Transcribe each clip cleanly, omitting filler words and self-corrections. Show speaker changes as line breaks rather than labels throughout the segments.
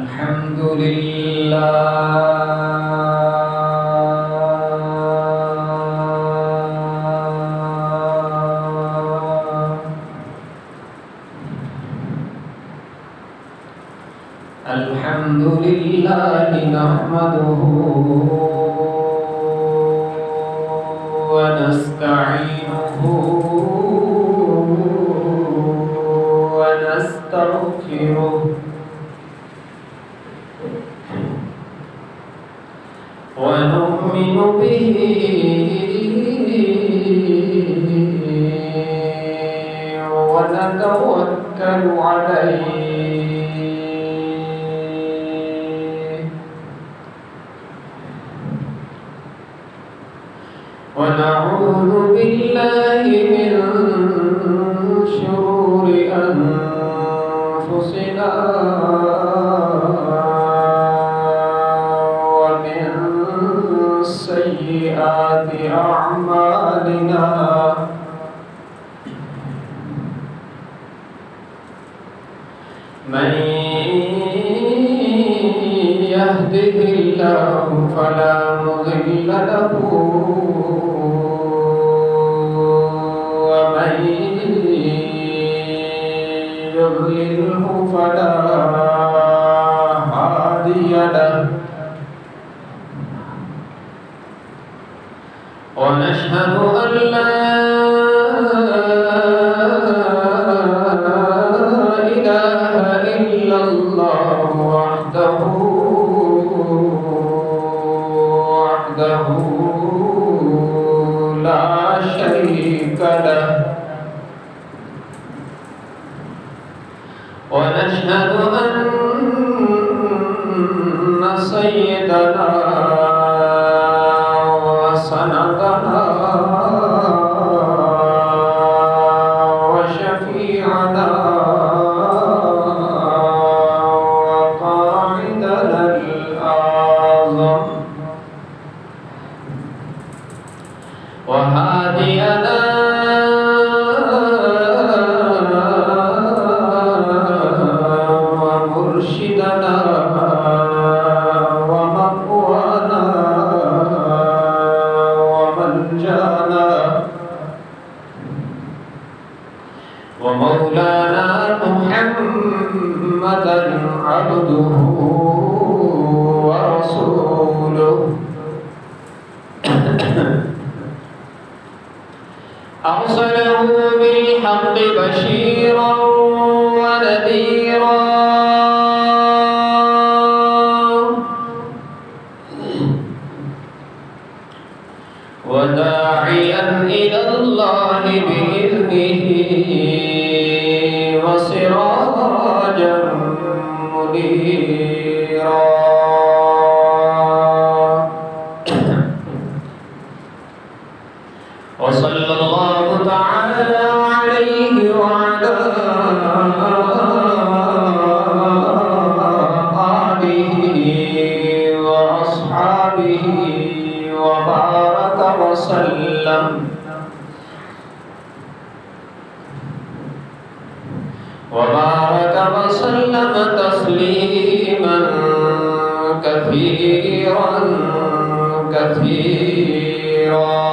الحمد لله الحمد لله نحمده ونستعينه ونستغفره ونؤمن به ونتوكل عليه ونعوذ بالله من شرور أنفسنا ومن سيئات أعمالنا من يهده الله فلا مضل له ومن يضلله فلا هادي له ونشهد أن لا وحده لا شريك له ونشهد أن سيدنا وسندنا وشفيعنا وقائدنا الأعظم وهادينا ومرشدنا ومقوانا وملجانا ومولانا محمدا عبده ورسوله أرسله بالحق بشيرا ونذيرا وداعيا إلى الله بإذنه وسراجا منيرا وصلى الله تعالى عليه وعلى آله وأصحابه وبارك وسلم تسليما كثيرا كثيرا.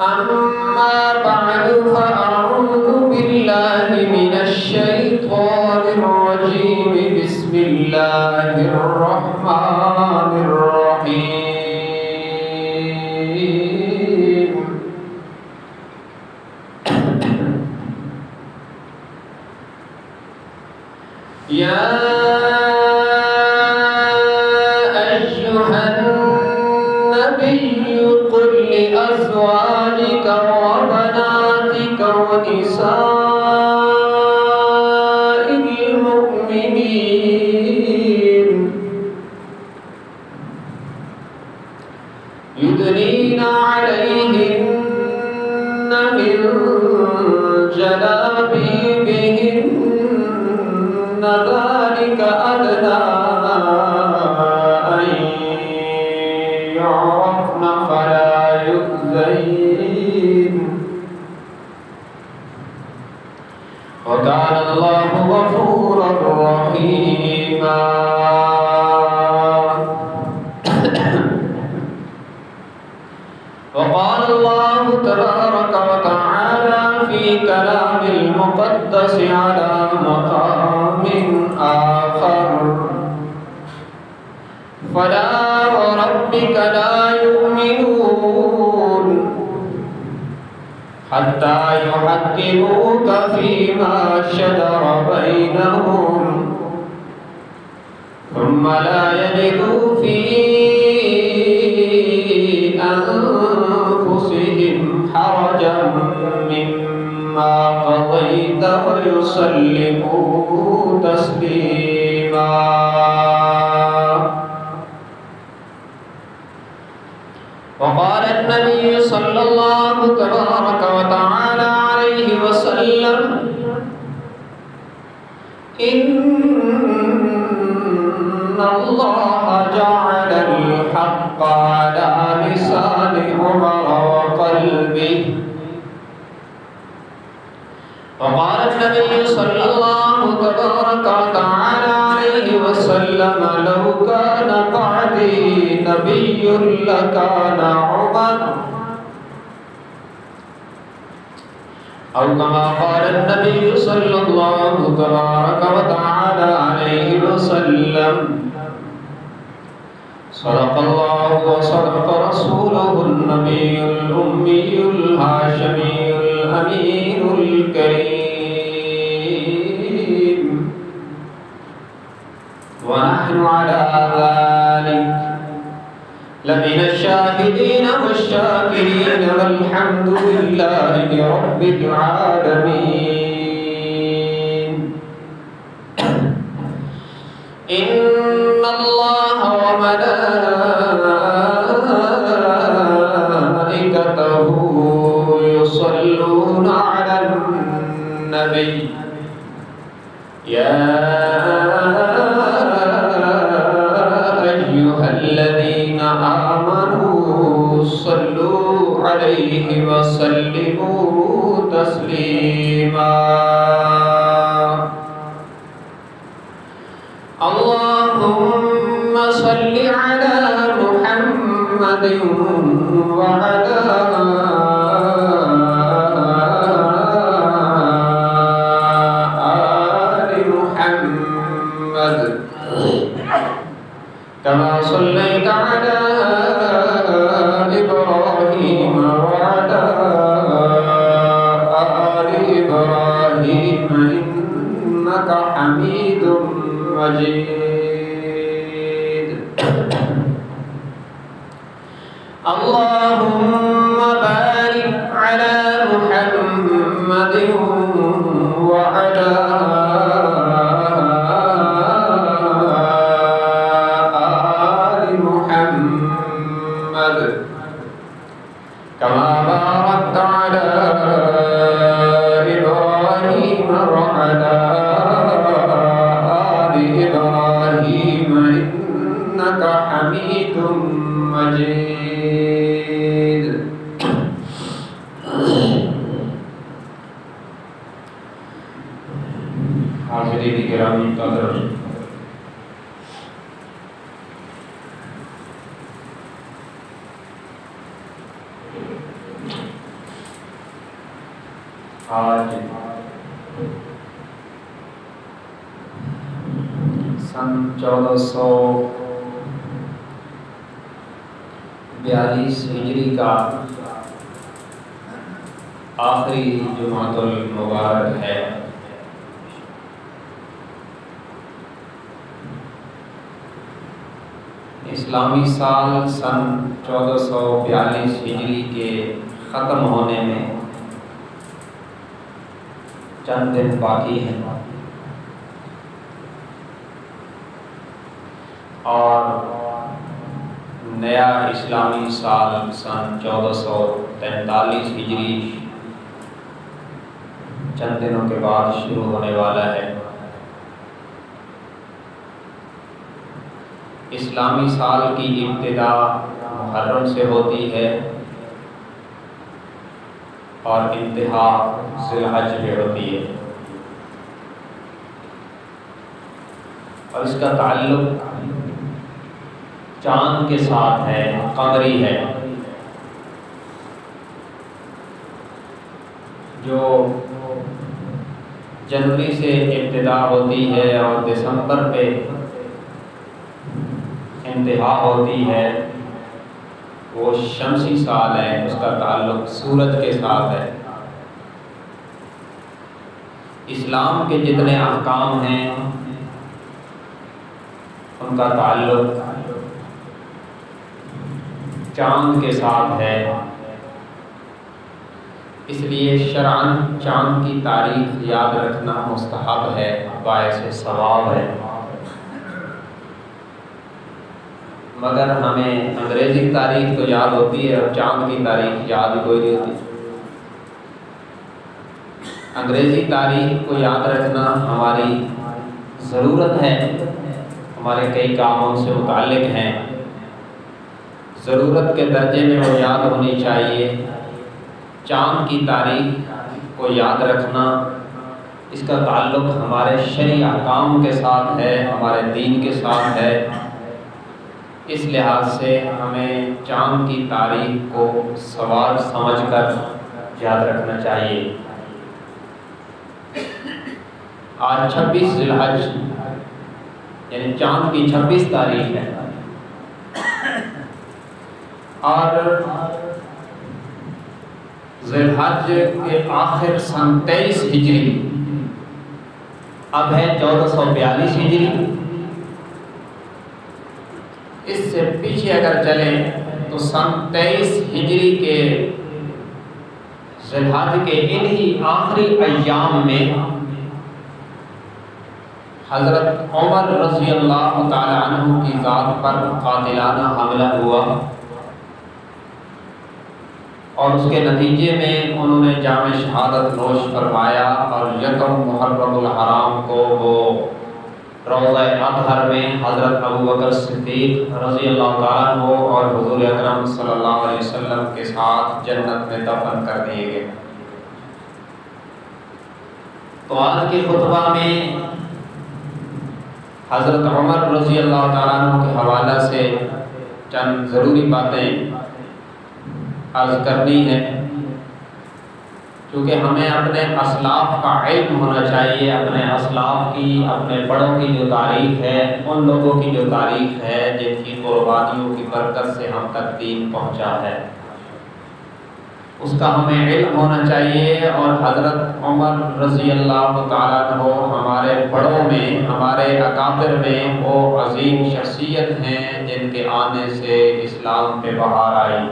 أما بعد فأعوذ بالله من الشيطان الرجيم بسم الله الرحمن الرحيم. يا أيها النبي قل لأزواجك وبناتك ونساء المؤمنين يدنين عليهن من جلابيبهن ذلك وكان الله غفورا رحيما. وقال الله تبارك وتعالى في كلام المقدس على مقام آخر: فلا وربك لا يؤمنون حتى يحكموك فيما شجر بينهم ثم لا يجدوا في أنفسهم حرجا مما قضيت ويسلموا تسليما. وقال النبي صلى الله تبارك وتعالى عليه وسلم: إن الله جعل الحق على لسان عمر وقلبه. وقال النبي صلى الله تبارك وتعالى عليه وسلم: لو كان بعدي نبي لكان عمر، أو كما قال النبي صلى الله تبارك وتعالى عليه وسلم: صدق الله وصدق رسوله النبي الأمي الهاشمي الأمين الكريم. ونحن على ذلك لمن الشاهدين والشاكرين والحمد لله رب العالمين. إن الله وملائكته يصلون على النبي يا أيها الذين آمنوا صلوا عليه وسلموا تسليما. اللهم صل على محمد وعلى آل محمد كما صليت على إبراهيم وعلى آل إبراهيم إنك حميد مجيد. اللهم بارك على محمد وعلى آل محمد كما باركت على إبراهيم وعلى آل إبراهيم إنك حميد مجيد. حاضرین گرامی قدر، آج سن 1442 ہجری کا آخری جمعۃ المبارک ہے۔ اسلامی سال سن 1442 ہجری کے ختم ہونے میں چند دن باقی ہیں، اور نیا اسلامی سال سن 1443 ہجری چند دنوں کے بعد شروع ہونے والا ہے۔ اسلامی سال کی ابتدا محرم سے ہوتی ہے اور انتہا ذی الحج میں ہوتی ہے۔ اور اس کا تعلق چاند کے ساتھ ہے، قمری ہے، جو جنوری سے ابتدا ہوتی ہے اور دسمبر پہ انتہا ہوتی ہے، وہ شمسی سال ہے، اس کا تعلق سورج کے ساتھ ہے۔ اسلام کے جتنے احکام ہیں ان کا تعلق چاند کے ساتھ ہے، اس لیے شرعاً چاند کی تاریخ یاد رکھنا مستحب ہے، باعث ثواب ہے۔ مگر ہمیں انگریزی تاریخ تو یاد ہوتی ہے اور چاند کی تاریخ یاد کوئی نہیں ہوتی۔ انگریزی تاریخ کو یاد رکھنا ہماری ضرورت ہے، ہمارے کئی کاموں سے متعلق ہیں، ضرورت کے درجے میں وہ یاد ہونی چاہیے۔ چاند کی تاریخ کو یاد رکھنا، اس کا تعلق ہمارے شرعی احکام کے ساتھ ہے، ہمارے دین کے ساتھ ہے، اس لحاظ سے ہمیں چاند کی تاریخ کو ثواب سمجھ کر یاد رکھنا چاہیے۔ آج 26 ذی الحج یعنی چاند کی 26 تاریخ ہے، اور ذی الحج کے آخر سن 23 ہجری، اب ہے 1442 ہجری۔ اس سے پیچھے اگر چلیں تو سن 23 ہجری کے ذی الحج کے انہی آخری ایام میں حضرت عمر رضی اللہ تعالی عنہ کی ذات پر قاتلانہ حملہ ہوا، اور اس کے نتیجے میں انہوں نے جام شہادت نوش فرمایا، اور یکم محرم الحرام کو وہ روضہ اطہر میں حضرت ابوبکر صدیق رضی اللہ تعالیٰ عنہ اور حضور اکرم صلی اللہ علیہ وسلم کے ساتھ جنت میں دفن کر دیے گئے۔ تو آج کے خطبہ میں حضرت عمر رضی اللہ تعالیٰ عنہ کے حوالہ سے چند ضروری باتیں عرض کرنی ہے، کیونکہ ہمیں اپنے اسلاف کا علم ہونا چاہیے، اپنے اسلاف کی، اپنے بڑوں کی جو تاریخ ہے، ان لوگوں کی جو تاریخ ہے جن کی قربانیوں کی برکت سے ہم تک دین پہنچا ہے، اس کا ہمیں علم ہونا چاہیے۔ اور حضرت عمر رضی اللہ تعالیٰ عنہ ہمارے بڑوں میں، ہمارے اکابر میں وہ عظیم شخصیت ہیں جن کے آنے سے اسلام پہ بہار آئی،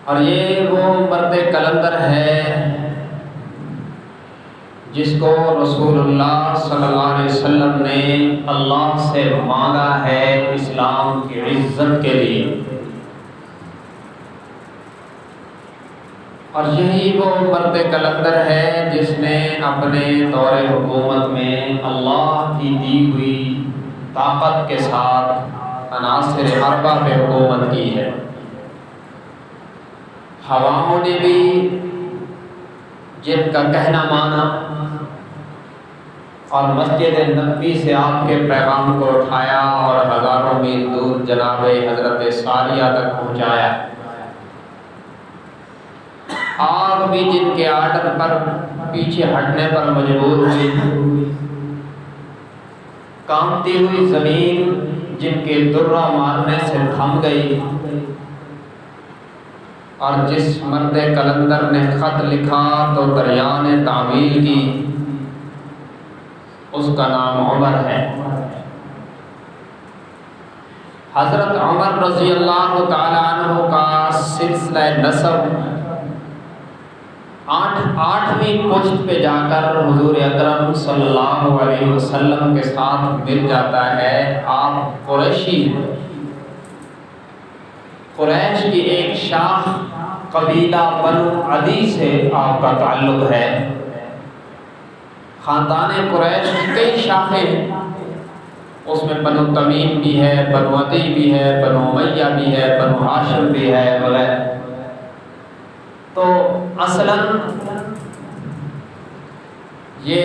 اور یہ وہ مرد کلندر ہے جس کو رسول اللہ صلی اللہ علیہ وسلم نے اللہ سے مانگا ہے اسلام کی عزت کے لیے، اور یہی وہ مرد کلندر ہے جس نے اپنے دور حکومت میں اللہ کی دی ہوئی طاقت کے ساتھ عناصر اربع پہ حکومت کی ہے۔ ہواؤں نے بھی جن کا کہنا مانا اور مسجد نبوی سے آپ کے پیغام کو اٹھایا اور ہزاروں میل دور جناب حضرت ساریہ تک پہنچایا۔ آگ بھی جن کے آرڈر پر پیچھے ہٹنے پر مجبور ہوئی، کانپتی ہوئی زمین جن کے درہ مارنے سے تھم گئی، اور جس مرد کلندر نے خط لکھا تو دریان تعمیل کی، اس کا نام عمر ہے۔ حضرت عمر رضی اللہ تعالی عنہ کا سلسلہ نسب آٹھویں پشت پہ جا کر حضور اکرم صلی اللہ علیہ وسلم کے ساتھ مل جاتا ہے۔ آپ قریشی ہیں، قریش کی ایک شاخ قبیلہ بنو عدی سے آپ کا تعلق ہے۔ خاندان قریش کی کئی شاخیں ہیں، اس میں بنو تمیم بھی ہے، بنو عدی بھی ہے، بنو امیہ بھی ہے، بنو ہاشم بھی ہے وغیرہ۔ تو اصلاً یہ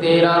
13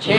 6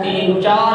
3-4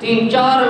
3-4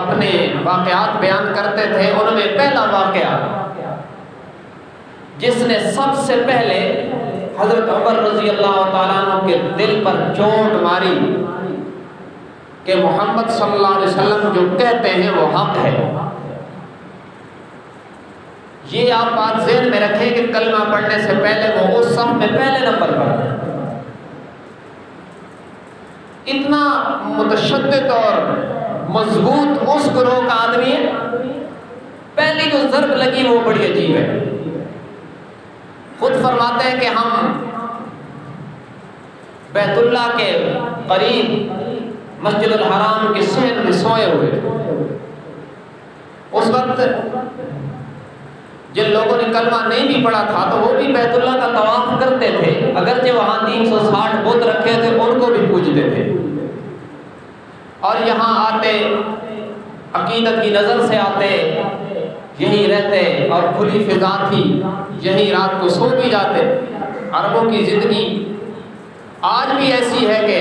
اپنے واقعات بیان کرتے تھے، ان میں پہلا واقعہ جس نے سب سے پہلے حضرت عمر رضی اللہ تعالیٰ عنہ کے دل پر چوٹ ماری کہ محمد صلی اللہ علیہ وسلم جو کہتے ہیں وہ حق ہے. یہ آپ بات ذہن میں رکھیں کہ کلمہ پڑھنے سے پہلے وہ اس صف میں پہلے نمبر پر اتنا متشدد اور مضبوط اس گروہ کا آدمی ہے. پہلی جو ضرب لگی وہ بڑی عجیب ہے. خود فرماتے ہیں کہ ہم بیت اللہ کے قریب مسجد الحرام کے صحن میں سوئے ہوئے. اس وقت جن لوگوں نے کلمہ نہیں بھی پڑھا تھا تو وہ بھی بیت اللہ کا طواف کرتے تھے، اگرچہ وہاں 360 بت رکھے تھے ان کو بھی پوجتے تھے، اور یہاں آتے عقیدت کی نظر سے آتے، یہیں رہتے اور کھلی فضا تھی، یہیں رات کو سو بھی جاتے. عربوں کی زندگی آج بھی ایسی ہے کہ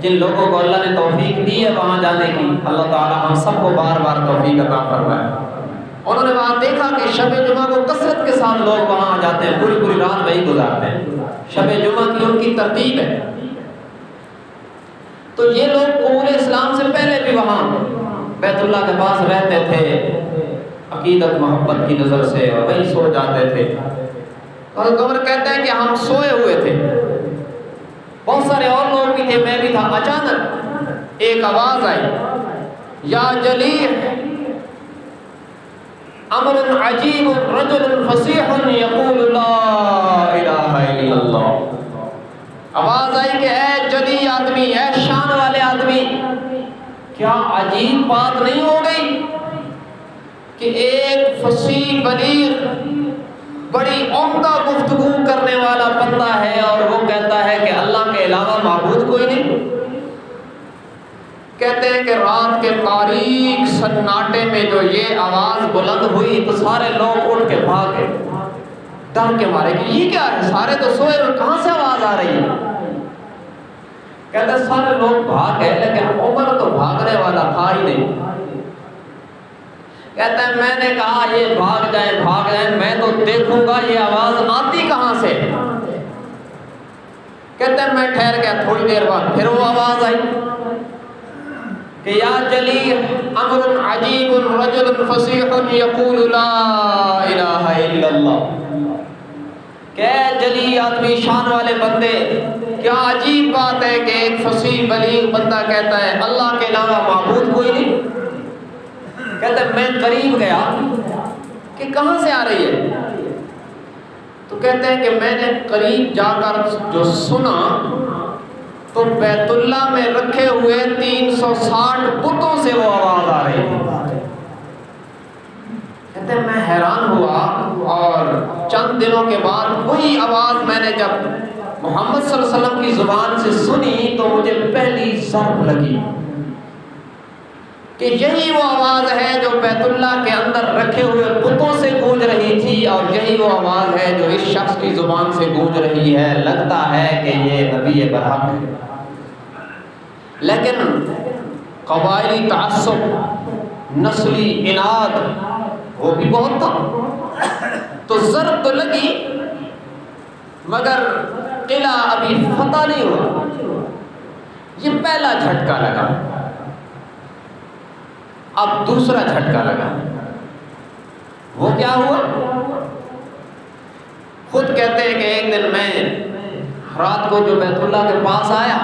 جن لوگوں کو اللہ نے توفیق دی ہے وہاں جانے کی، اللہ تعالی ہم سب کو بار بار توفیق عطا فرمائے. انہوں نے وہاں دیکھا کہ شب جمعہ کو کثرت کے ساتھ لوگ وہاں جاتے ہیں، پوری پوری رات وہی گزارتے ہیں. شب جمعہ کی ان کی ترتیب ہے. تو یہ لوگ قبول اسلام سے پہلے بھی وہاں بیت اللہ کے پاس رہتے تھے عقیدت محبت کی نظر سے، اور وہیں سو جاتے تھے. حضرت عمر کہتے ہیں کہ ہم سوئے ہوئے تھے، بہت سارے اور لوگ بھی تھے، میں بھی تھا. اچانک ایک آواز آئی، یا جلیح امر عجیب رجل فصیح یقول لا الہ الا اللہ. آواز آئی کہ اے جلی آدمی، اے شان والے آدمی، کیا عجیب بات نہیں ہو گئی کہ ایک فصیح بلیغ بڑی عمدہ گفتگو کرنے والا بندہ ہے اور وہ کہتا ہے کہ اللہ کے علاوہ معبود کوئی نہیں. کہتے ہیں کہ رات کے تاریک سناٹے میں جو یہ آواز بلند ہوئی تو سارے لوگ اٹھ کے بھاگے ڈر کے مارے کہ یہ کیا ہے، سارے تو سوئے ہوئے، کہاں سے آواز آ رہی ہے. کہتے ہیں سارے لوگ بھاگ گئے لیکن عمر تو بھاگنے والا تھا ہی نہیں. کہتا ہے میں نے کہا یہ بھاگ جائیں، میں تو دیکھوں گا یہ آواز آتی کہاں سے. کہتا ہے میں ٹھہر گیا، تھوڑی دیر بعد پھر وہ آواز آئی کہ یا جلیح امر عجیب رجل فصیح یقول لا الہ الا اللہ. کہ جلی آدمی شان والے بندے، کیا عجیب بات ہے کہ ایک فصیح بلیغ بندہ کہتا ہے اللہ کے علاوہ معبود کوئی نہیں. کہتا ہے میں قریب گیا کہ کہاں سے آ رہی ہے، تو کہتے ہیں کہ میں نے قریب جا کر جو سنا تو بیت اللہ میں رکھے ہوئے 360 بتوں سے وہ آواز آ رہی تھی. کہتے ہیں میں حیران ہوا، اور چند دنوں کے بعد وہی آواز میں نے جب محمد صلی اللہ علیہ وسلم کی زبان سے سنی تو مجھے پہلی ضرب لگی کہ یہی وہ آواز ہے جو بیت اللہ کے اندر رکھے ہوئے بتوں سے گونج رہی تھی، اور یہی وہ آواز ہے جو اس شخص کی زبان سے گونج رہی ہے. لگتا ہے کہ یہ نبی برحق ہے. لیکن قبائلی تعصب، نسلی اناد وہ بھی بہت تھا. تو ضرب تو لگی مگر قلعہ ابھی فتح نہیں ہوا. یہ پہلا جھٹکا لگا. اب دوسرا جھٹکا لگا. وہ کیا ہوا؟ خود کہتے ہیں کہ ایک دن میں رات کو جو بیت اللہ کے پاس آیا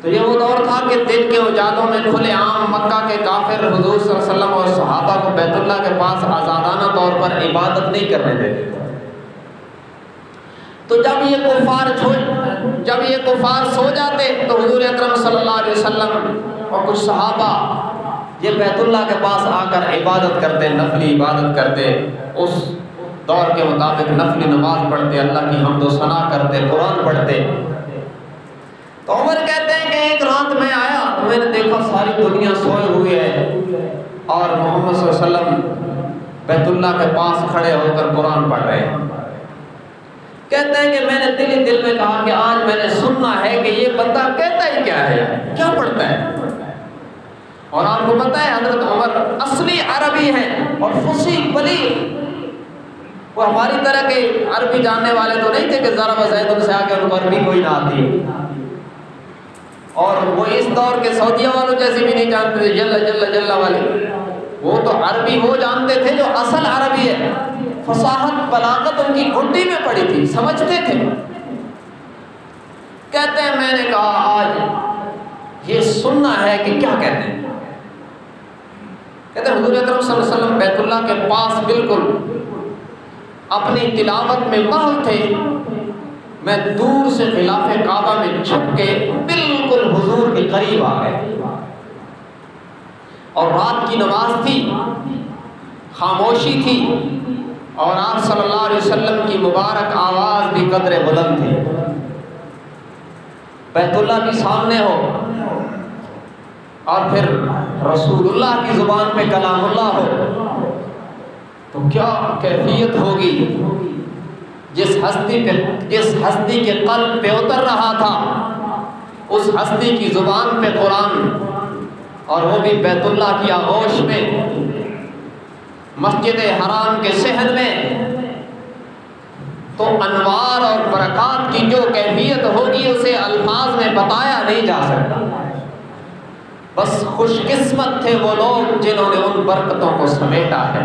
تو یہ وہ دور تھا کہ دن کے اجالوں میں کھلے عام مکہ کے کافر حضور صلی اللہ علیہ وسلم اور صحابہ کو بیت اللہ کے پاس آزادانہ طور پر عبادت نہیں کرنے دیتے. تو جب یہ کفار سو جاتے تو حضور اکرم صلی اللہ علیہ وسلم اور کچھ صحابہ یہ بیت اللہ کے پاس آ کر عبادت کرتے، نفلی عبادت کرتے، اس دور کے مطابق نفلی نماز پڑھتے، اللہ کی حمد و ثنا کرتے، قرآن پڑھتے. تو عمر کہتے ہیں کہ ایک رات میں آیا تو میں نے دیکھا ساری دنیا سوئے ہوئی ہے اور محمد صلی اللہ علیہ وسلم بیت اللہ کے پاس کھڑے ہو کر قرآن پڑھ رہے ہیں. کہتے ہیں کہ میں نے دل ہی دل میں کہا کہ آج میں نے سننا ہے کہ یہ بندہ کہتا ہی کیا ہے، کیا پڑھتا ہے. اور آپ کو پتہ ہے حضرت عمر اصلی عربی ہیں اور فصیح بلیغ، وہ ہماری طرح کے عربی جاننے والے تو نہیں تھے کہ ضرب زید سے آگے ان کو عربی کوئی نہ آتی، اور وہ اس دور کے سعودیہ والوں جیسی بھی نہیں جانتے تھے جل جل جل والے، وہ تو عربی وہ جانتے تھے جو اصل عربی ہے، فصاحت بلاغت ان کی گھٹی میں پڑی تھی، سمجھتے تھے۔ کہتے ہیں میں نے کہا آج یہ سننا ہے کہ کیا کہتے ہیں۔ کہتے ہیں حضور اکرم صلی اللہ علیہ وسلم بیت اللہ کے پاس بالکل اپنی تلاوت میں محو تھے، میں دور سے غلاف کعبہ میں چھپ کے بالکل حضور کے قریب آ گئے، اور رات کی نماز تھی، خاموشی تھی، اور آپ صلی اللہ علیہ وسلم کی مبارک آواز بھی قدر بلند تھی۔ بیت اللہ کے سامنے ہو اور پھر رسول اللہ کی زبان پہ کلام اللہ ہو تو کیا کیفیت ہوگی۔ جس ہستی کے قلب پہ اتر رہا تھا اس ہستی کی زبان پہ قرآن، اور وہ بھی بیت اللہ کی آغوش میں، مسجد حرام کے صحن میں، تو انوار اور برکات کی جو کیفیت ہوگی اسے الفاظ میں بتایا نہیں جا سکتا۔ بس خوش قسمت تھے وہ لوگ جنہوں نے ان برکتوں کو سمیٹا ہے۔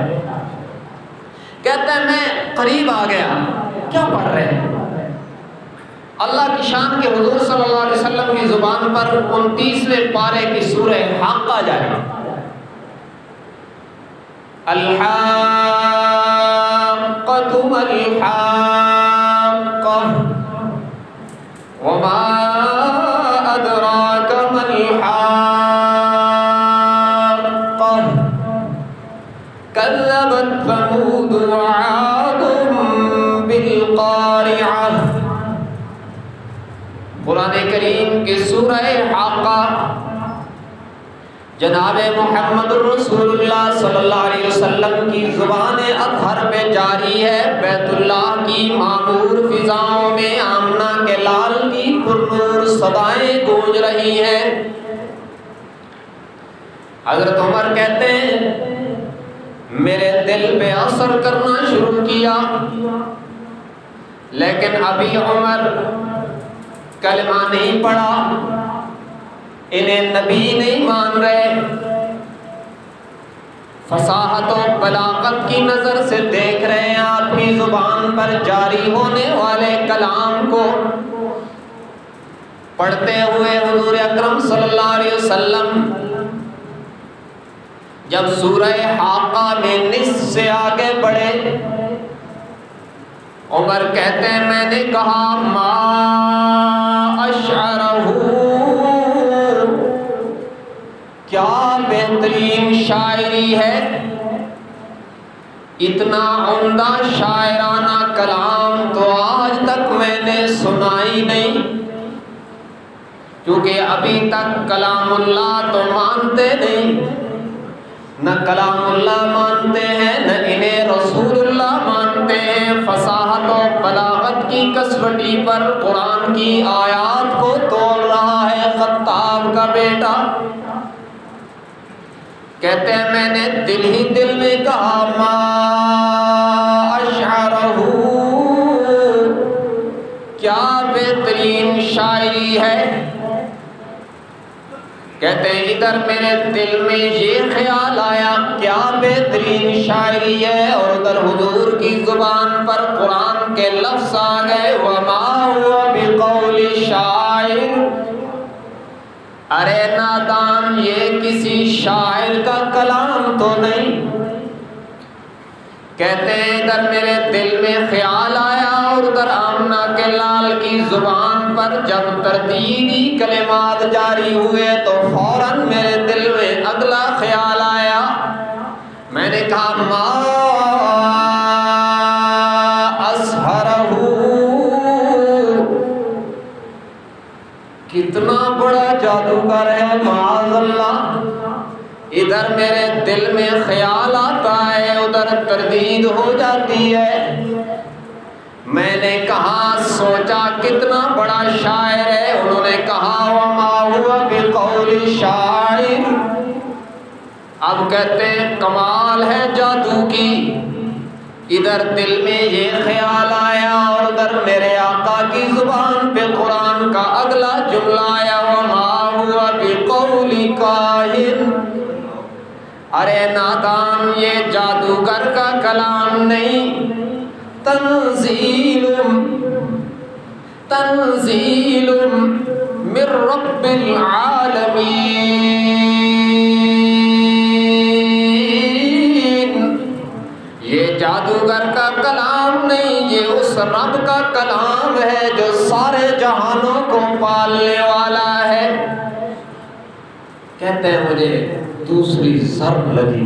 کہتے ہیں میں قریب آ گیا، کیا پڑھ رہے ہیں؟ اللہ کی شان کے حضور صلی اللہ علیہ وسلم کی زبان پر 29ویں پارے کی سورہ حاقہ جائے، الحاقۃ ما الحاقۃ وما ادراک ما الحاقۃ کذبت ثمود وعاد بالقارعہ۔ قرآن کریم کی سورہ حاقہ جناب محمد الرسول اللہ صلی اللہ علیہ وسلم کی زبان اطہر پہ جاری ہے۔ بیت اللہ کی معمور فضاؤں میں آمنہ کے لال کی پرنور صدائیں گونج رہی ہیں۔ حضرت عمر کہتے ہیں میرے دل پہ اثر کرنا شروع کیا، لیکن ابھی عمر کلمہ نہیں پڑھا، انہیں نبی نہیں مان رہے، فصاحت و بلاغت کی نظر سے دیکھ رہے ہیں آپ کی زبان پر جاری ہونے والے کلام کو۔ پڑھتے ہوئے حضور اکرم صلی اللہ علیہ وسلم جب سورہ حاقہ میں نصف سے آگے بڑھے، عمر کہتے ہیں میں نے کہا ما اشعرہ، کیا بہترین شاعری ہے، اتنا عمدہ شاعرانہ کلام تو آج تک میں نے سنا ہی نہیں، کیونکہ ابھی تک کلام اللہ تو مانتے نہیں، نہ کلام اللہ مانتے ہیں نہ انہیں رسول اللہ مانتے ہیں۔ فصاحت و بلاغت کی کسوٹی پر قرآن کی آیات کو تول رہا ہے خطاب کا بیٹا۔ کہتے ہیں میں نے دل ہی دل میں کہا ما اشعرہ، کیا بہترین شاعری ہے۔ کہتے ہیں ادھر میرے دل میں یہ خیال آیا کیا بہترین شاعری ہے، اور ادھر حضور کی زبان پر قرآن کے لفظ آ گئے وما هو بقول شاعر، ارے نادان یہ کسی شاعر کا کلام تو نہیں۔ کہتے ہیں ادھر میرے دل میں خیال آیا اور ادھر آمنہ کے لال کی زبان پر جب تردیدی کلمات جاری ہوئے تو فوراً میرے دل میں اگلا خیال آیا، میں نے کہا ما اسہرہ، کتنا بڑا جادوگر ہے معاذ اللہ۔ ادھر میرے دل میں خیال آتا ہے ادھر تردید ہو جاتی ہے۔ میں نے کہا سوچا کتنا بڑا شاعر ہے، انہوں نے کہا وما هو بقول شاعر، اب کہتے ہیں کمال ہے جادو کی، ادھر دل میں یہ خیال آیا اور ادھر میرے آقا کی زبان پہ قرآن کا اگلا جملہ آیا وما ہوا بقول کاہن، ارے نادان یہ جادوگر کا کلام نہیں، تنزیل تنزیل من رب العالمین، یہ جادوگر کا کلام نہیں، یہ اس رب کا کلام ہے جو سارے جہانوں کو پالنے والا ہے۔ کہتے ہیں مجھے دوسری ضرب لگی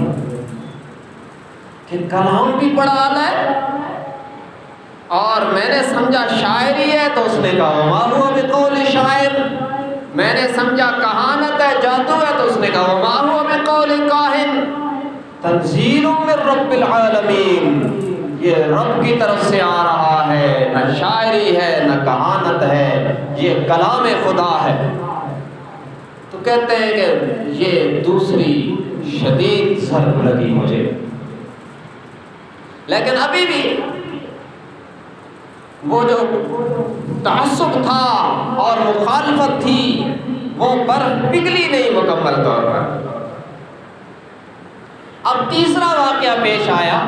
کہ کلام بھی بڑا اعلیٰ ہے، اور میں نے سمجھا شاعری ہے تو اس نے کہا وما ہوا بقول شاعر، میں نے سمجھا کہانت ہے جادو ہے تو اس نے کہا وما ہوا بقول کاہن، تنزیل من رب العالمین، یہ رب کی طرف سے آ رہا ہے، نہ شاعری ہے نہ کہانت ہے، یہ کلام خدا ہے۔ تو کہتے ہیں کہ یہ دوسری شدید ضرب لگی مجھے، لیکن ابھی بھی وہ جو تعصب تھا اور مخالفت تھی وہ برف پگھلی نہیں مکمل طور پر۔ اب تیسرا واقعہ پیش آیا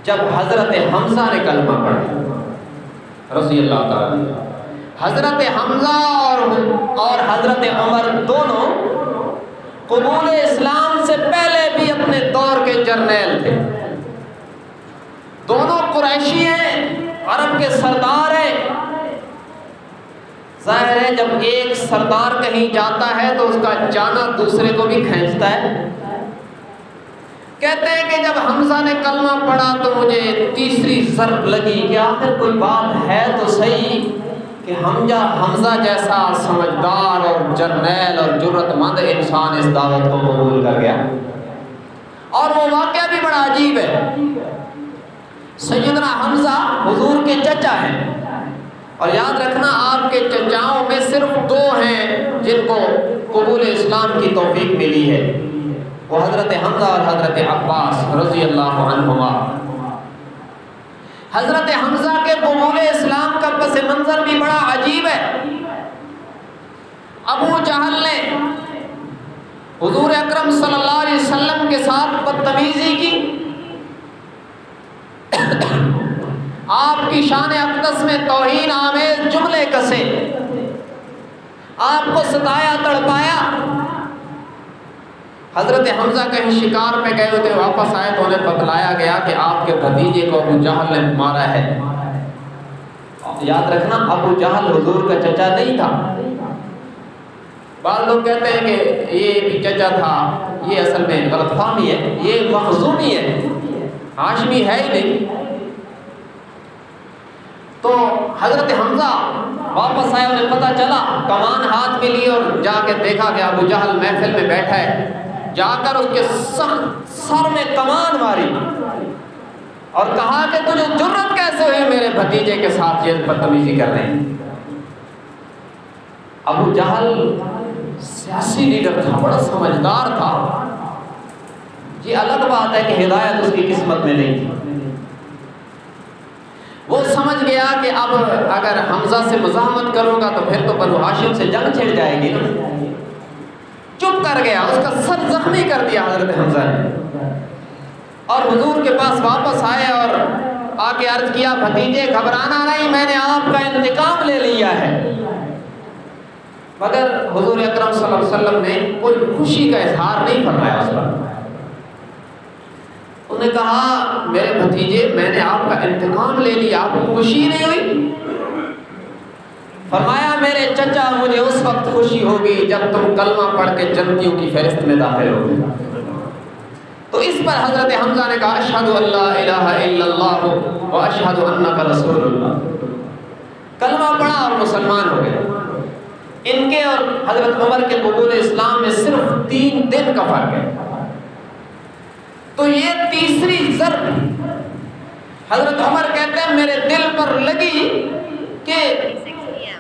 جب حضرت حمزہ نے کلمہ پڑھا رضی اللہ تعالی، حضرت حمزہ اور حضرت عمر دونوں قبول اسلام سے پہلے بھی اپنے دور کے جرنیل تھے، دونوں قریشی ہیں، عرب کے سردار ہیں۔ ظاہر ہے جب ایک سردار کہیں جاتا ہے تو اس کا جانا دوسرے کو بھی کھینچتا ہے۔ کہتے ہیں کہ جب حمزہ نے کلمہ پڑھا تو مجھے تیسری ضرب لگی کہ آخر کوئی بات ہے تو صحیح کہ حمزہ جیسا سمجھدار اور جرنیل اور جرت مند انسان اس دعوت کو قبول کر گیا۔ اور وہ واقعہ بھی بڑا عجیب ہے۔ سیدنا حمزہ حضور کے چچا ہیں، اور یاد رکھنا آپ کے چچاؤں میں صرف دو ہیں جن کو قبول اسلام کی توفیق ملی ہے، وہ حضرت حمزہ اور حضرت عباس رضی اللہ عنہما۔ حضرت حمزہ کے قبول اسلام کا پس منظر بھی بڑا عجیب ہے۔ ابو جہل نے حضور اکرم صلی اللہ علیہ وسلم کے ساتھ بدتمیزی کی، آپ کی شان اقدس میں توہین آمیز جملے کسے، آپ کو ستایا تڑپایا۔ حضرت حمزہ کہیں شکار پہ گئے ہوتے واپس آئے تو انہیں بتلایا گیا کہ آپ کے بھتیجے کو ابو جہل نے مارا ہے۔ یاد رکھنا ابو جہل حضور کا چچا نہیں تھا۔ بعض لوگ کہتے ہیں کہ یہ بھی چچا تھا، یہ اصل میں غلط فہمی ہے، یہ مخزومی ہے، ہاشمی ہے ہی نہیں۔ تو حضرت حمزہ واپس آئے، انہیں پتہ چلا، کمان ہاتھ میں لی اور جا کے دیکھا کہ ابو جہل محفل میں بیٹھا ہے، جا کر اس کے سر میں کمان ماری اور کہا کہ تجھے جرت کیسے ہوئی میرے بھتیجے کے ساتھ یہ بدتمیزی کر رہے ہیں۔ ابو جہل سیاسی لیڈر تھا، بڑا سمجھدار تھا، یہ الگ بات ہے کہ ہدایت اس کی قسمت میں نہیں تھی۔ وہ سمجھ گیا کہ اب اگر حمزہ سے مزاحمت کروں گا تو پھر تو بنو ہاشم سے جنگ چھڑ جائے گی، چپ کر گیا، اس کا سر زخمی کر دیا حضرت حمزہ نے، اور حضور کے پاس واپس آئے اور آ کے عرض کیا بھتیجے گھبرانا نہیں، میں نے آپ کا انتقام لے لیا ہے۔ مگر حضور اکرم صلی اللہ علیہ وسلم نے کوئی خوشی کا اظہار نہیں فرمایا اس پر۔ انہوں نے کہا میرے بھتیجے میں نے آپ کا انتقام لے لیا، آپ کو خوشی نہیں ہوئی؟ فرمایا میرے چچا مجھے اس وقت خوشی ہوگی جب تم کلمہ پڑھ کے جنتیوں کی فہرست میں داخل ہوگے۔ تو اس پر حضرت حمزہ نے کہا اشہد ان لا الہ الا اللہ و اشہد انک رسول اللہ، کلمہ پڑھا اور مسلمان ہو گئے۔ ان کے اور حضرت عمر کے قبول اسلام میں صرف 3 دن کا فرق ہے۔ تو یہ تیسری ضرب حضرت عمر کہتے ہیں میرے دل پر لگی کہ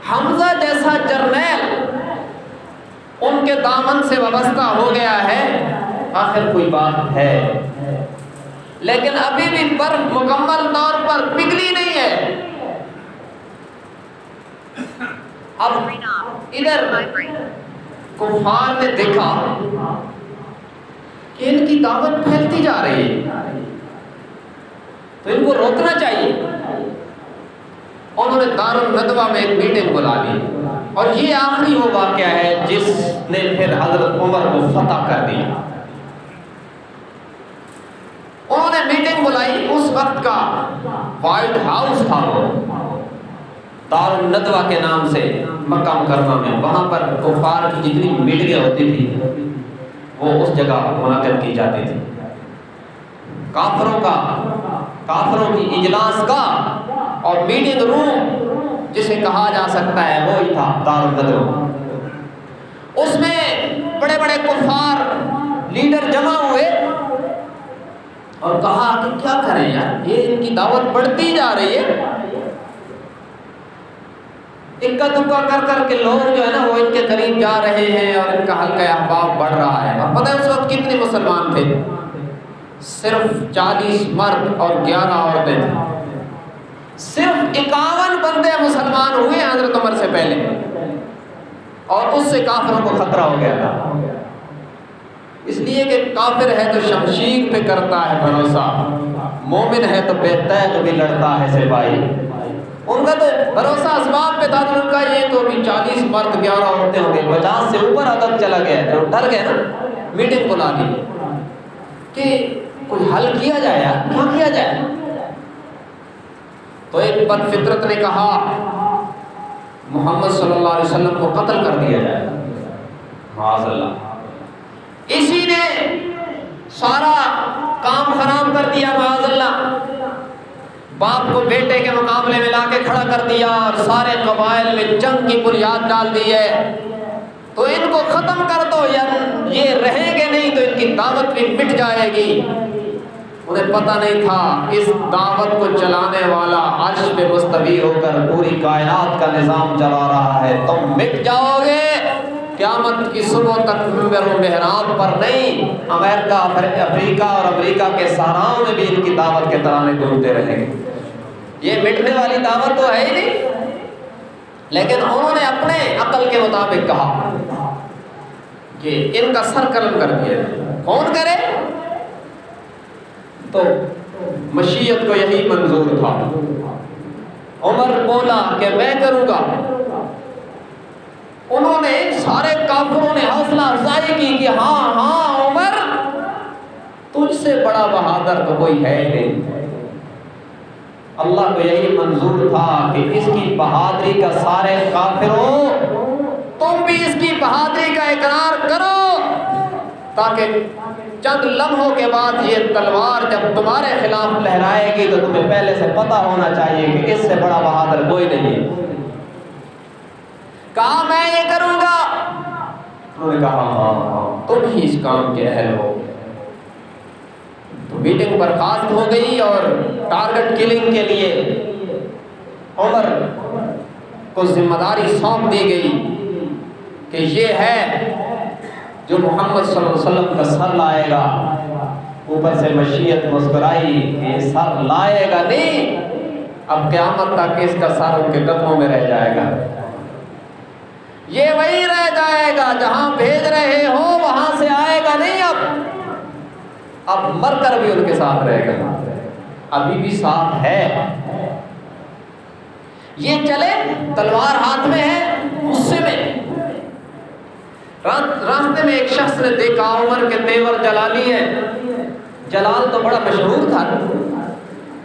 حمزہ جیسا جرنیل ان کے دامن سے وابستہ ہو گیا ہے، آخر کوئی بات ہے، لیکن ابھی بھی برف مکمل طور پر پگھلی نہیں ہے۔ اب ادھر کفار نے دیکھا کہ ان کی دعوت پھیلتی جا رہی ہے، تو ان کو روکنا چاہیے۔ انہوں نے دار الندوہ میں ایک میٹنگ بلا لی، اور یہ آخری وہ واقعہ ہے جس نے پھر حضرت عمر کو فتح کر دیا۔ انہوں نے میٹنگ بلائی، اس وقت کا وائٹ ہاؤس تھا وہ، دار الندوہ کے نام سے مکہ مکرمہ میں، وہاں پر کفار کی جتنی میٹنگیں ہوتی تھی وہ اس جگہ منعقد کی جاتی تھی۔ کافروں کی اجلاس کا اور میٹنگ روم جسے کہا جا سکتا ہے وہی تھا دار الندوہ۔ اس میں بڑے بڑے کفار لیڈر جمع ہوئے اور کہا کہ کیا کریں یار، یہ ان کی دعوت بڑھتی جا رہی ہے، اکا دکا کر کے لوگ جو ہے نا وہ ان کے قریب جا رہے ہیں اور ان کا حلقہ احباب بڑھ رہا ہے۔ اور پتہ ہے اس وقت کتنے مسلمان تھے؟ صرف 40 مرد اور 11 عورتیں تھیں۔ صرف 51 بندے مسلمان ہوئے حضرت عمر سے پہلے، اور اس سے کافروں کو خطرہ ہو گیا تھا، اس لیے کہ کافر ہے تو شمشیر پہ کرتا ہے بھروسہ، مومن ہے تو بے تیغ بھی لڑتا ہے سپاہی۔ ان کا تو بھروسہ اسباب پہ تھا، تو ان کا یہ تو بھی 40 مرد 11 عورتیں ہوں گے، 50 سے اوپر عدد چلا گیا، تو ڈر گئے نا، میٹنگ بلا دی کہ کوئی حل کیا جائے یار، کیا کیا جائے؟ تو ایک بد فطرت نے کہا محمد صلی اللہ علیہ وسلم کو قتل کر دیا جائے، معاذ اللہ۔ اسی نے سارا کام خراب کر دیا، معاذ اللہ۔ باپ کو بیٹے کے مقابلے میں لا کے کھڑا کر دیا اور سارے قبائل میں جنگ کی بنیاد ڈال دی ہے۔ تو ان کو ختم کر دو، یا یہ رہیں گے نہیں تو ان کی دعوت بھی مٹ جائے گی۔ انہیں پتہ نہیں تھا اس دعوت کو چلانے والا عرش پہ مستوی ہو کر پوری کائنات کا نظام چلا رہا ہے۔ تم مٹ جاؤ گے، قیامت کی صبح تک منبر و محراب پر نہیں، افریقہ اور امریکہ کے صحراؤں میں بھی ان کی دعوت کے ترانے گونجتے رہیں گے۔ یہ مٹنے والی دعوت تو ہے ہی نہیں، لیکن انہوں نے اپنے عقل کے مطابق کہا کہ ان کا سر قلم کر دیا، کون کرے؟ تو مشیت کو یہی منظور تھا۔ عمر بولا کہ میں کروں گا۔ انہوں نے سارے کافروں نے حوصلہ افزائی کی کہ ہاں ہاں عمر، تجھ سے بڑا بہادر تو کوئی ہے نہیں۔ اللہ کو یہی منظور تھا کہ اس کی بہادری کا سارے کافروں، تم بھی اس کی بہادری کا اقرار کرو، تاکہ چند لمحوں کے بعد یہ تلوار جب تمہارے خلاف لہرائے گی تو تمہیں پہلے سے پتہ ہونا چاہیے کہ اس سے بڑا بہادر کوئی نہیں ہے۔ کہا میں یہ کروں گا۔ انہوں نے کہا ہاں تم ہی اس کام کے اہل ہو۔ تو میٹنگ برخاست ہو گئی اور ٹارگٹ کلنگ کے لیے عمر کو ذمہ داری سونپ دی گئی کہ یہ ہے جو محمد صلی اللہ علیہ وسلم کا سر لائے گا۔ اوپر سے مشیت مسکرائی کہ یہ سر لائے گا نہیں، اب قیامت تک اس کا سر ان کے قدموں میں رہ جائے گا، یہ وہی رہ جائے گا جہاں بھیج رہے ہو، وہاں سے آئے گا نہیں، اب مر کر بھی ان کے ساتھ رہے گا، ابھی بھی ساتھ ہے۔ یہ چلے، تلوار ہاتھ میں ہے، غصے میں۔ راستے میں ایک شخص نے دیکھا عمر کے تیور جلالی ہے، جلال تو بڑا مشہور تھا،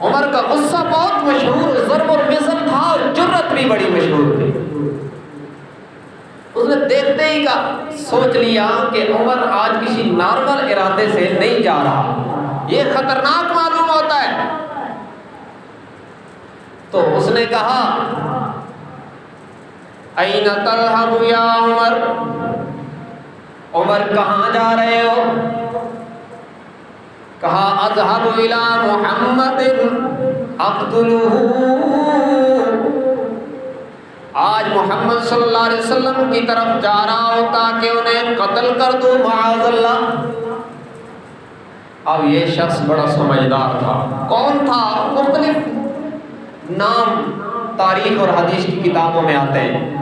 عمر کا غصہ بہت مشہور، ضرب المثل تھا اور جرت بھی بڑی مشہور تھی۔ اس نے دیکھتے ہی کا سوچ لیا کہ عمر آج کسی نارمل ارادے سے نہیں جا رہا، یہ خطرناک معلوم ہوتا ہے۔ تو اس نے کہا این تذهب یا عمر، عمر کہاں جا رہے ہو؟ کہا اذهب الى محمد اقتلہ، آج محمد صلی اللہ علیہ وسلم کی طرف جا رہا ہوتا کہ انہیں قتل کر دوں معاذ اللہ۔ اب یہ شخص بڑا سمجھدار تھا۔ کون تھا؟ مختلف نام تاریخ اور حدیث کی کتابوں میں آتے ہیں۔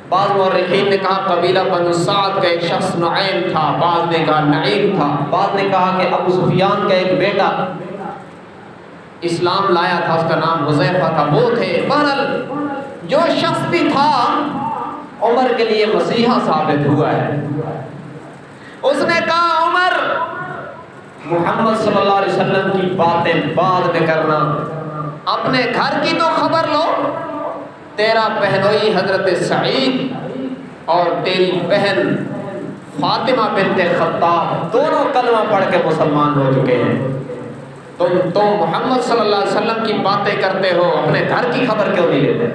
بعض مورخین نے کہا قبیلہ بنو سعد کا ایک شخص نعیم تھا، بعض نے کہا نعیم تھا، بعض نے کہا کہ ابو سفیان کا ایک بیٹا اسلام لایا تھا، اس کا نام حذیفہ تھا، وہ تھے۔ بہرحال جو شخص بھی تھا عمر کے لیے مسیحا ثابت ہوا ہے۔ اس نے کہا عمر محمد صلی اللہ علیہ وسلم کی باتیں بعد میں کرنا، اپنے گھر کی تو خبر لو، تیرا بہنوئی حضرت سعید اور تیری بہن فاطمہ بنت خطاب دونوں کلمہ پڑھ کے مسلمان ہو چکے ہیں، تم محمد صلی اللہ علیہ وسلم کی باتیں کرتے ہو، اپنے گھر کی خبر کیوں نہیں لیتے؟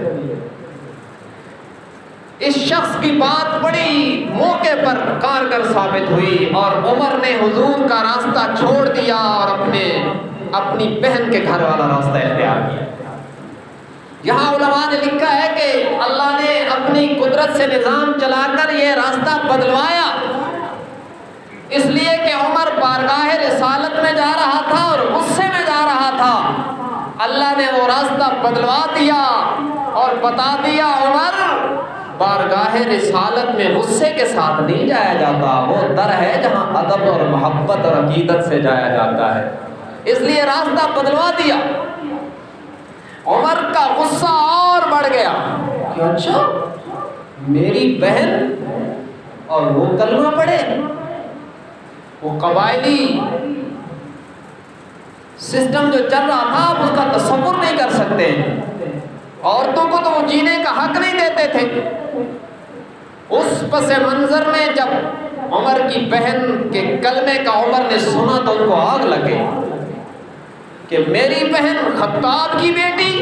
اس شخص کی بات بڑی موقع پر کارگر ثابت ہوئی اور عمر نے حضور کا راستہ چھوڑ دیا اور اپنی بہن کے گھر والا راستہ اختیار کیا۔ یہاں علماء نے لکھا ہے کہ اللہ نے اپنی قدرت سے نظام چلا کر یہ راستہ بدلوایا، اس لیے کہ عمر بارگاہ رسالت میں جا رہا تھا اور غصے میں جا رہا تھا۔ اللہ نے وہ راستہ بدلوا دیا اور بتا دیا عمر بارگاہ رسالت میں غصے کے ساتھ نہیں جایا جاتا، وہ در ہے جہاں ادب اور محبت اور عقیدت سے جایا جاتا ہے، اس لیے راستہ بدلوا دیا۔ عمر کا غصہ اور بڑھ گیا کہ اچھا میری بہن اور وہ کلمہ پڑھے، وہ قبائلی سسٹم جو چل رہا تھا آپ اس کا تصور نہیں کر سکتے، عورتوں کو تو وہ جینے کا حق نہیں دیتے تھے۔ اس پس منظر میں جب عمر کی بہن کے کلمے کا عمر نے سنا تو ان کو آگ لگے کہ میری بہن خطاب کی بیٹی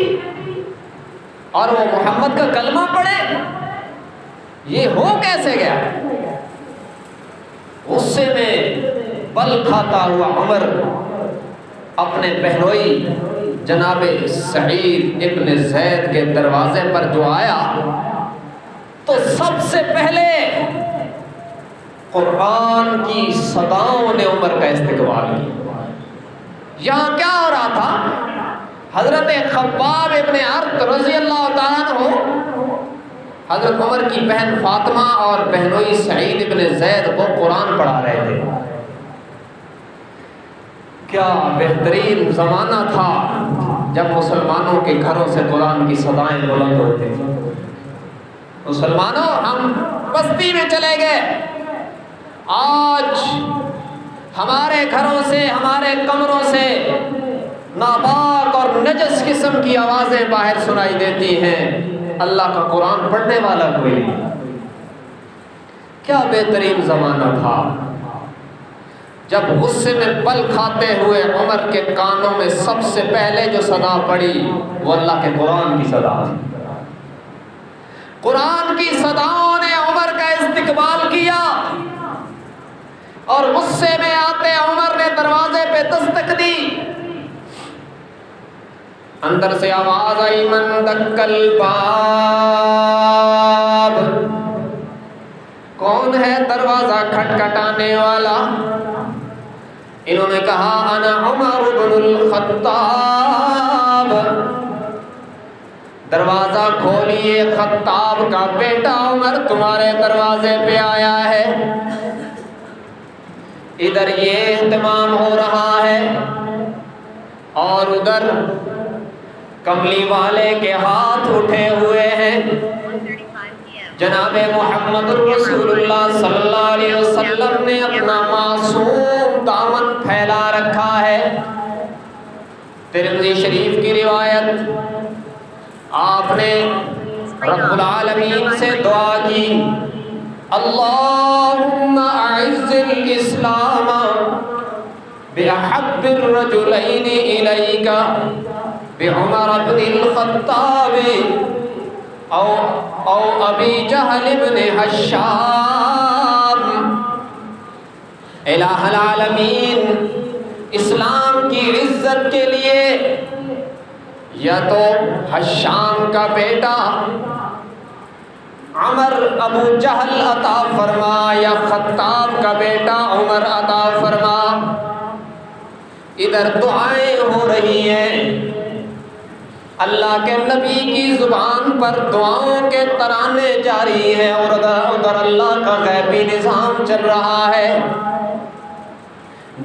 اور وہ محمد کا کلمہ پڑھے، یہ ہو کیسے گیا؟ غصے میں بل کھاتا ہوا عمر اپنے بہنوئی جناب سعید ابن زید کے دروازے پر جو آیا تو سب سے پہلے قرآن کی صداؤں نے عمر کا استقبال کیا۔ یہاں کیا ہو رہا تھا؟ حضرت خباب ابن ارت رضی اللہ تعالیٰ عنہ حضرت عمر کی بہن فاطمہ اور بہنوئی سعید ابن زید کو قرآن پڑھا رہے تھے۔ کیا بہترین زمانہ تھا جب مسلمانوں کے گھروں سے قرآن کی صدائیں بلند ہوتی تھیں۔ مسلمانوں ہم بستی میں چلے گئے، آج ہمارے گھروں سے ہمارے کمروں سے ناپاک اور نجس قسم کی آوازیں باہر سنائی دیتی ہیں، اللہ کا قرآن پڑھنے والا کوئی نہیں۔ کیا بہترین زمانہ تھا جب غصے میں پل کھاتے ہوئے عمر کے کانوں میں سب سے پہلے جو صدا پڑی وہ اللہ کے قرآن کی صدا تھی۔ قرآن کی صداؤں نے عمر کا استقبال کیا اور غصے میں آتے عمر نے دروازے پہ دستک دی۔ اندر سے آواز آئی من دکل باب، کون ہے دروازہ کھٹکھٹانے والا؟ انہوں نے کہا انا عمر بن الخطاب، دروازہ کھولیے، خطاب کا بیٹا عمر تمہارے دروازے پہ آیا ہے۔ ادھر یہ اہتمام ہو رہا ہے اور ادھر کملی والے کے ہاتھ اٹھے ہوئے ہیں۔ جناب محمد رسول اللہ صلی اللہ علیہ وسلم نے اپنا معصوم دامن پھیلا رکھا ہے۔ ترمذی شریف کی روایت، آپ نے رب العالمین سے دعا کی اللہم اعز الاسلام بأحب الرجلین الیک بعمر بن الخطاب او ابی جہل بن حشام۔ الہ العالمین، اسلام کی عزت کے لیے یا تو حشام کا بیٹا عمر ابو جہل عطا فرما یا خطاب کا بیٹا عمر عطا فرما۔ ادھر دعائیں ہو رہی ہیں، اللہ کے نبی کی زبان پر دعاؤں کے ترانے جاری ہیں، اور ادھر اللہ کا غیبی نظام چل رہا ہے۔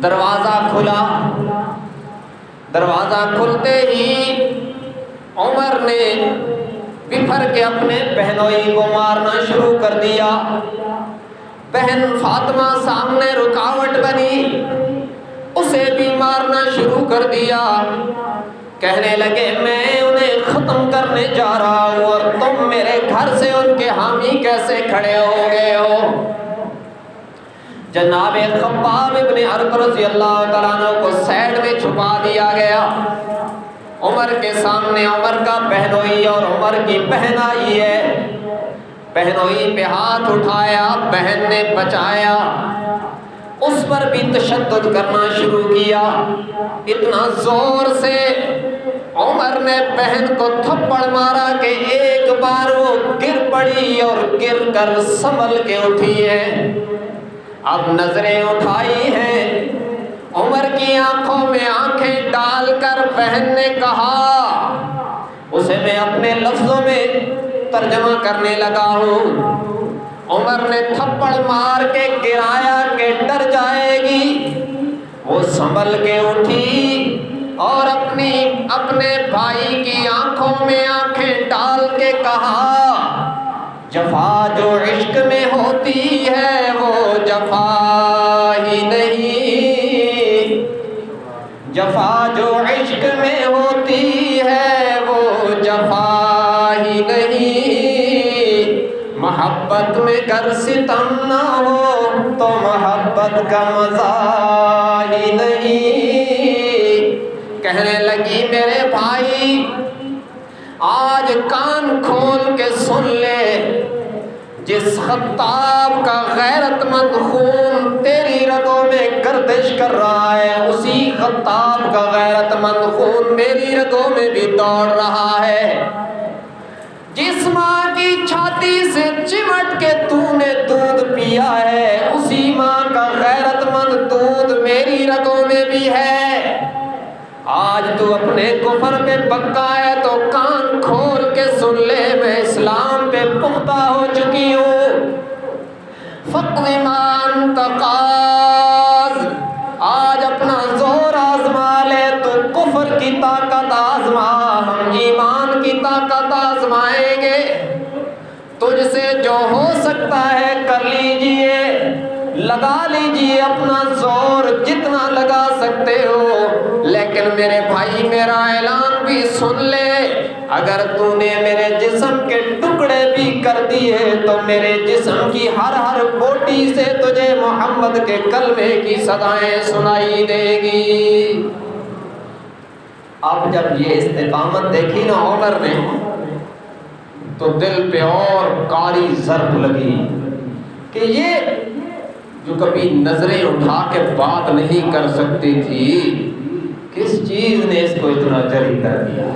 دروازہ کھلا، دروازہ کھلتے ہی عمر نے بفر کے اپنے بہنوئی کو مارنا شروع کر دیا۔ بہن فاطمہ سامنے رکاوٹ بنی، اسے بھی مارنا شروع کر دیا۔ کہنے لگے میں انہیں ختم کرنے جا رہا ہوں اور تم میرے گھر سے ان کے حامی کیسے کھڑے ہو گئے ہو؟ جناب خباب ابن عرب رضی اللہ تعالیٰ عنہ کو سائیڈ میں چھپا دیا گیا۔ عمر کے سامنے عمر کا بہنوئی اور عمر کی بہن آئی ہے، بہنوئی پہ ہاتھ اٹھایا، بہن نے بچایا، اس پر بھی تشدد کرنا شروع کیا۔ اتنا زور سے عمر نے بہن کو تھپڑ مارا کہ ایک بار وہ گر پڑی اور گر کر سنبھل کے اٹھی ہے۔ اب نظریں اٹھائی ہیں، عمر کی آنکھوں میں آنکھیں ڈال کر بہن نے کہا، اسے میں اپنے لفظوں میں ترجمہ کرنے لگا ہوں، عمر نے تھپڑ مار کے گرایا کہ ڈر جائے گی۔ وہ سنبھل کے اٹھی اور اپنے بھائی کی آنکھوں میں آنکھیں ڈال کے کہا، جفا جو عشق میں ہوتی ہے وہ جفا ہی نہیں، جفا جو عشق میں ہوتی ہے وہ جفا ہی نہیں، محبت میں گر ستم نہ ہو تو محبت کا مزہ ہی نہیں۔ کہنے لگی میرے بھائی آج کان کھول کے سن لے، جس خطاب کا غیرت مند خون تیری رگوں میں گردش کر رہا ہے، اسی خطاب کا غیرت مند خون میری رگوں میں بھی دوڑ رہا ہے۔ جس ماں کی چھاتی سے چمٹ کے تو نے دودھ پیا ہے، اسی ماں کا غیرت مند دودھ میری رگوں میں بھی ہے۔ آج تو اپنے کفر پہ پکا ہے تو کان کھول کے سن لے، میں اسلام پہ پختہ ہو چکی ہوں۔ فقد مان تقاض، آج اپنا زور آزما لے، تو کفر کی طاقت آزما، ہم ایمان کی طاقت آزمائیں گے۔ تجھ سے جو ہو سکتا ہے کر لیجئے، لگا لیجئے اپنا زور جتنا لگا سکتے ہو، لیکن میرے بھائی میرا اعلان بھی سن لے، اگر تو نے میرے جسم کے ٹکڑے بھی کر دیے تو میرے جسم کی ہر بوٹی سے تجھے محمد کے کلمے کی صدائیں سنائی دے گی۔ اب جب یہ استقامت دیکھی نا عمر نے تو دل پہ اور کاری ضرب لگی کہ یہ جو کبھی نظریں اٹھا کے بات نہیں کر سکتی تھی، کس چیز نے اس کو اتنا جری کر دیا۔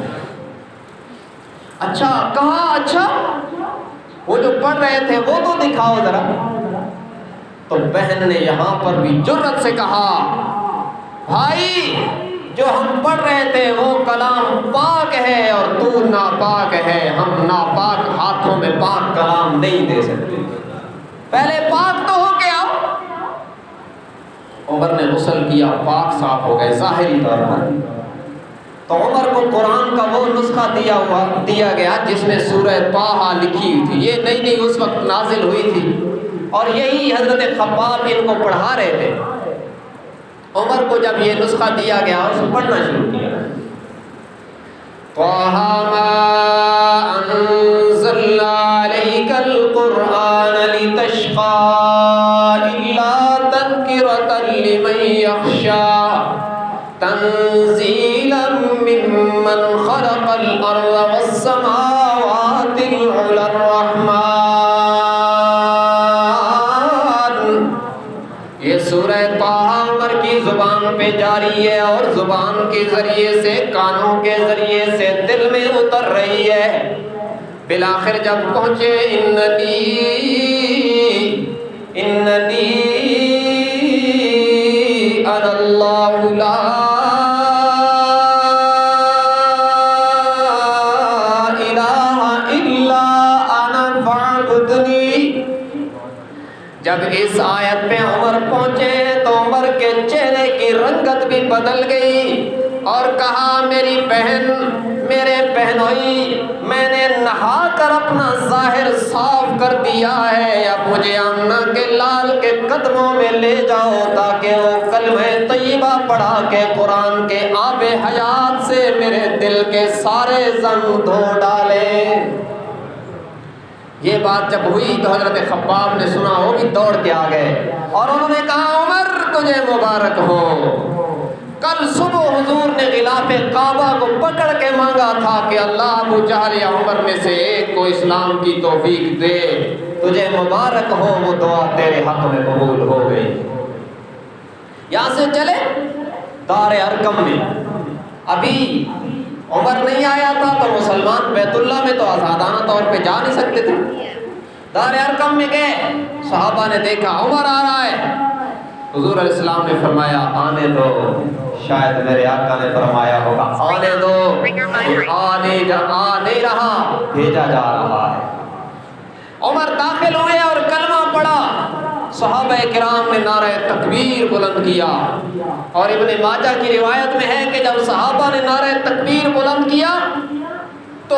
اچھا کہا، اچھا وہ جو پڑھ رہے تھے وہ تو دکھاؤ ذرا۔ تو بہن نے یہاں پر بھی جرأت سے کہا، بھائی جو ہم پڑھ رہے تھے وہ کلام پاک ہے اور تو ناپاک ہے، ہم ناپاک ہاتھوں میں پاک کلام نہیں دے سکتے، پہلے پاک تو ہو کے آؤ۔ عمر نے غسل کیا، پاک صاف ہو گئے ظاہری طور پر۔ تو عمر کو قرآن کا وہ نسخہ دیا گیا جس میں سورہ طٰہٰ لکھی ہوئی تھی، یہ نئی نئی اس وقت نازل ہوئی تھی، اور یہی حضرت خباب ان کو پڑھا رہے تھے۔ عمر کو جب یہ نسخہ دیا گیا اس کو پڑھنا شروع کیا، طٰہٰ مَا أَنزَلْنَا عَلَيْكَ الْقُرْآنَ لِتَشْقَىٰ إِلَّا تَذْكِرَةً لِمَن يَخْشَىٰ تَنزِيلًا مِّمَّنْ خَلَقَ الْأَرْضَ وَالسَّمَاوَاتِ الْعُلَى الرَّحْمَٰنُ۔ یہ سورہ طٰہٰ عمر کی زبان پہ جاری ہے اور زبان کے ذریعے سے، کانوں کے ذریعے سے دل میں اتر رہی ہے۔ بالآخر جب پہنچے اننی انا اللہ لا الہ الا انا فاعبدنی۔ جب اس آیت پہ عمر پہنچے تو عمر کے چہرے کی رنگت بھی بدل گئی اور کہا میری بہن، میرے بہنوئی، میں نے نہا کر اپنا ظاہر صاف کر دیا ہے، اب مجھے آمنہ کے لال کے قدموں میں لے جاؤ تاکہ وہ کلمہ طیبہ پڑھا کے قرآن کے آب حیات سے میرے دل کے سارے زنگ دھو ڈالے۔ یہ بات جب ہوئی تو حضرت خباب نے سنا، وہ بھی دوڑ کے آ گئے اور انہوں نے کہا عمر تجھے مبارک ہو، کل صبح حضور نے غلاف کعبہ کو پکڑ کے مانگا تھا کہ اللہ ابو جہل یا عمر میں سے ایک کو اسلام کی توفیق دے، تجھے مبارک ہو، وہ دعا تیرے حق میں قبول ہو گئی۔ یہاں سے چلے دار ارقم میں، ابھی عمر نہیں آیا تھا تو مسلمان بیت اللہ میں تو آزادانہ طور پہ جا نہیں سکتے تھے۔ دار ارقم میں گئے، صحابہ نے دیکھا عمر آ رہا ہے، حضور علیہ السلام نے فرمایا آنے دو، شاید میرے آقا نے فرمایا ہوگا آنے دو، آ نہیں رہا، بھیجا جا رہا ہے۔ عمر داخل ہوئے اور کلمہ پڑھا، صحابہ کرام نے نعرہ تکبیر بلند کیا، اور ابن ماجہ کی روایت میں ہے کہ جب صحابہ نے نعرہ تکبیر بلند کیا تو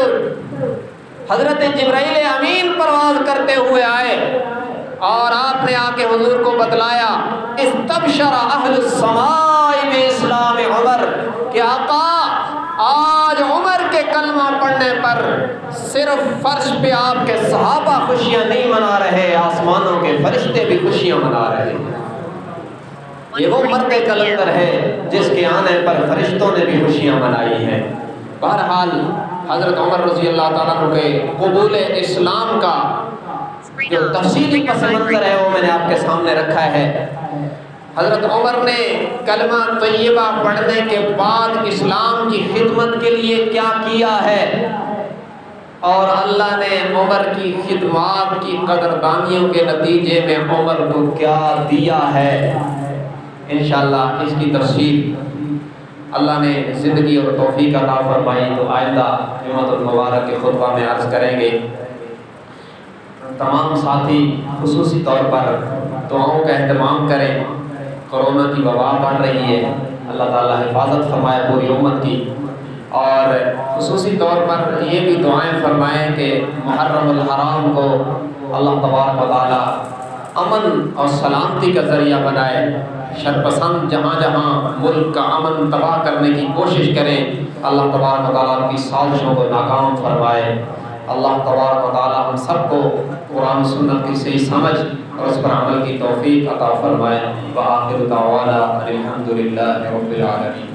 حضرت جبرائیل امین پرواز کرتے ہوئے آئے اور آپ نے آ کے حضور کو بتلایا استبشر اہل السماء باسلام عمر کہ آقا آج عمر کے کلمہ پڑھنے پر صرف فرش پہ آپ کے صحابہ خوشیاں نہیں منا رہے، آسمانوں کے فرشتے بھی خوشیاں منا رہے ہیں۔ یہ وہ مرد کلندر ہے جس کے آنے پر فرشتوں نے بھی خوشیاں منائی ہیں۔ بہرحال حضرت عمر رضی اللہ تعالیٰ عنہ کے قبول اسلام کا جو تفصیلی پس منظر ہے وہ میں نے آپ کے سامنے رکھا ہے۔ حضرت عمر نے کلمہ طیبہ پڑھنے کے بعد اسلام کی خدمت کے لیے کیا کیا ہے، اور اللہ نے عمر کی خدمات کی قدردانیوں کے نتیجے میں عمر کو کیا دیا ہے، انشاءاللہ اس کی تفصیل اللہ نے زندگی اور توفیق عطا فرمائی تو آئندہ جمعۃ المبارک کے خطبہ میں عرض کریں گے۔ تمام ساتھی خصوصی طور پر دعاؤں کا اہتمام کریں، کورونا کی وبا بڑھ رہی ہے، اللہ تعالیٰ حفاظت فرمائے پوری امت کی، اور خصوصی طور پر یہ بھی دعائیں فرمائیں کہ محرم الحرام کو اللہ تبارک و تعالیٰ امن اور سلامتی کا ذریعہ بنائے، شرپسند جہاں جہاں ملک کا امن تباہ کرنے کی کوشش کریں، اللہ تبارک و تعالیٰ کی سازشوں کو ناکام فرمائے۔ اللہ تبارک و تعالیٰ ہم سب کو قرآن و سنت کی صحیح سمجھ اور اس پر عمل کی توفیق عطا فرمائے۔ وآخر دعوانا الحمد للہ رب العالمین۔